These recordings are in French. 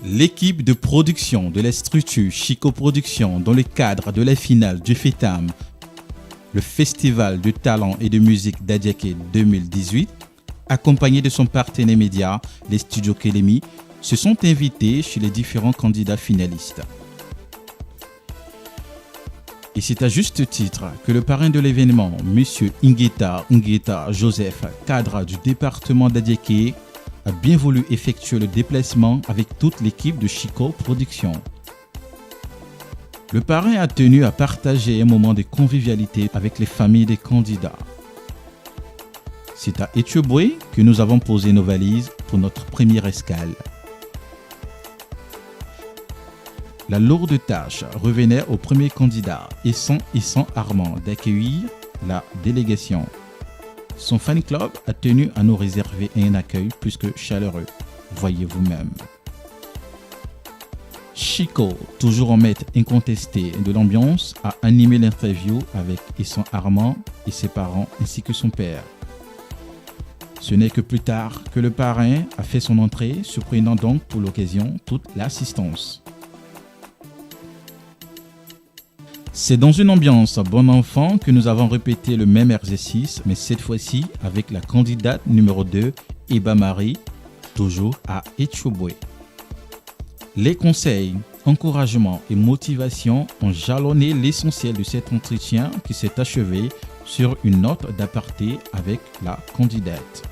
L'équipe de production de la structure Chico Productions dans le cadre de la finale du FETAM, le Festival de talent et de musique d'Adiaké 2018, accompagné de son partenaire média, les studios Kelemi, se sont invités chez les différents candidats finalistes. Et c'est à juste titre que le parrain de l'événement, M. Ngueta Joseph, cadre du département d'Adiaké, a bien voulu effectuer le déplacement avec toute l'équipe de Chico Productions. Le parrain a tenu à partager un moment de convivialité avec les familles des candidats. C'est à Ethiopie que nous avons posé nos valises pour notre première escale. La lourde tâche revenait au premier candidat, Essan Armand, d'accueillir la délégation. Son fan club a tenu à nous réserver un accueil plus que chaleureux, voyez vous-même. Chico, toujours en maître incontesté de l'ambiance, a animé l'interview avec Essan Armand et ses parents ainsi que son père. Ce n'est que plus tard que le parrain a fait son entrée, surprenant donc pour l'occasion toute l'assistance. C'est dans une ambiance bon enfant que nous avons répété le même exercice, mais cette fois-ci avec la candidate numéro 2, Eba Marie, toujours à Ethiopie. Les conseils, encouragements et motivations ont jalonné l'essentiel de cet entretien qui s'est achevé sur une note d'aparté avec la candidate.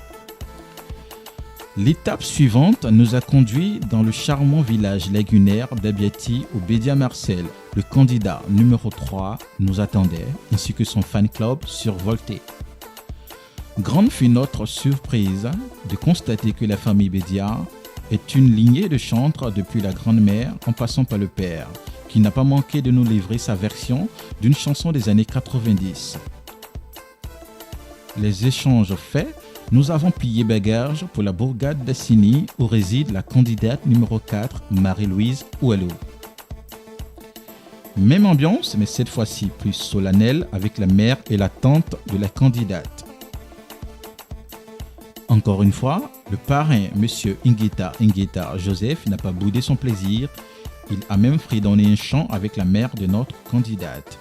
L'étape suivante nous a conduit dans le charmant village lagunaire d'Abiati au Bédia Marcel. Le candidat numéro 3 nous attendait, ainsi que son fan club survolté. Grande fut notre surprise de constater que la famille Bédia est une lignée de chantres depuis la grand-mère en passant par le père, qui n'a pas manqué de nous livrer sa version d'une chanson des années 90. Les échanges faits, nous avons plié bagage pour la bourgade d'Assini où réside la candidate numéro 4, Marie-Louise Ouello. Même ambiance, mais cette fois-ci plus solennelle avec la mère et la tante de la candidate. Encore une fois, le parrain, M. Ngueta Joseph, n'a pas boudé son plaisir. Il a même fredonné un chant avec la mère de notre candidate.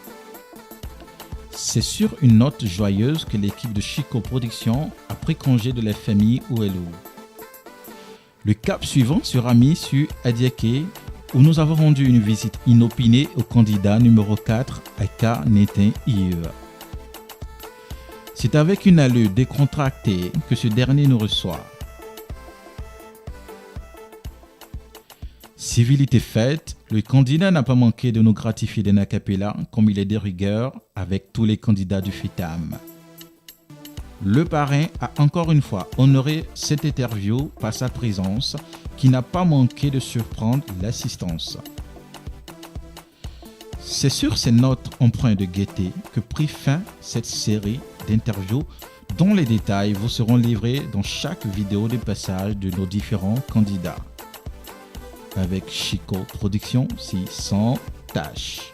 C'est sur une note joyeuse que l'équipe de Chico Productions a pris congé de la famille Ouello. Le cap suivant sera mis sur Adiaké, où nous avons rendu une visite inopinée au candidat numéro 4, Aka Netin IE. C'est avec une allure décontractée que ce dernier nous reçoit. Civilité faite, le candidat n'a pas manqué de nous gratifier d'un a cappella comme il est de rigueur avec tous les candidats du FETAM. Le parrain a encore une fois honoré cette interview par sa présence qui n'a pas manqué de surprendre l'assistance. C'est sur ces notes empreintes de gaieté que prit fin cette série d'interviews dont les détails vous seront livrés dans chaque vidéo de passage de nos différents candidats. Avec Chico Productions, si sans tâche.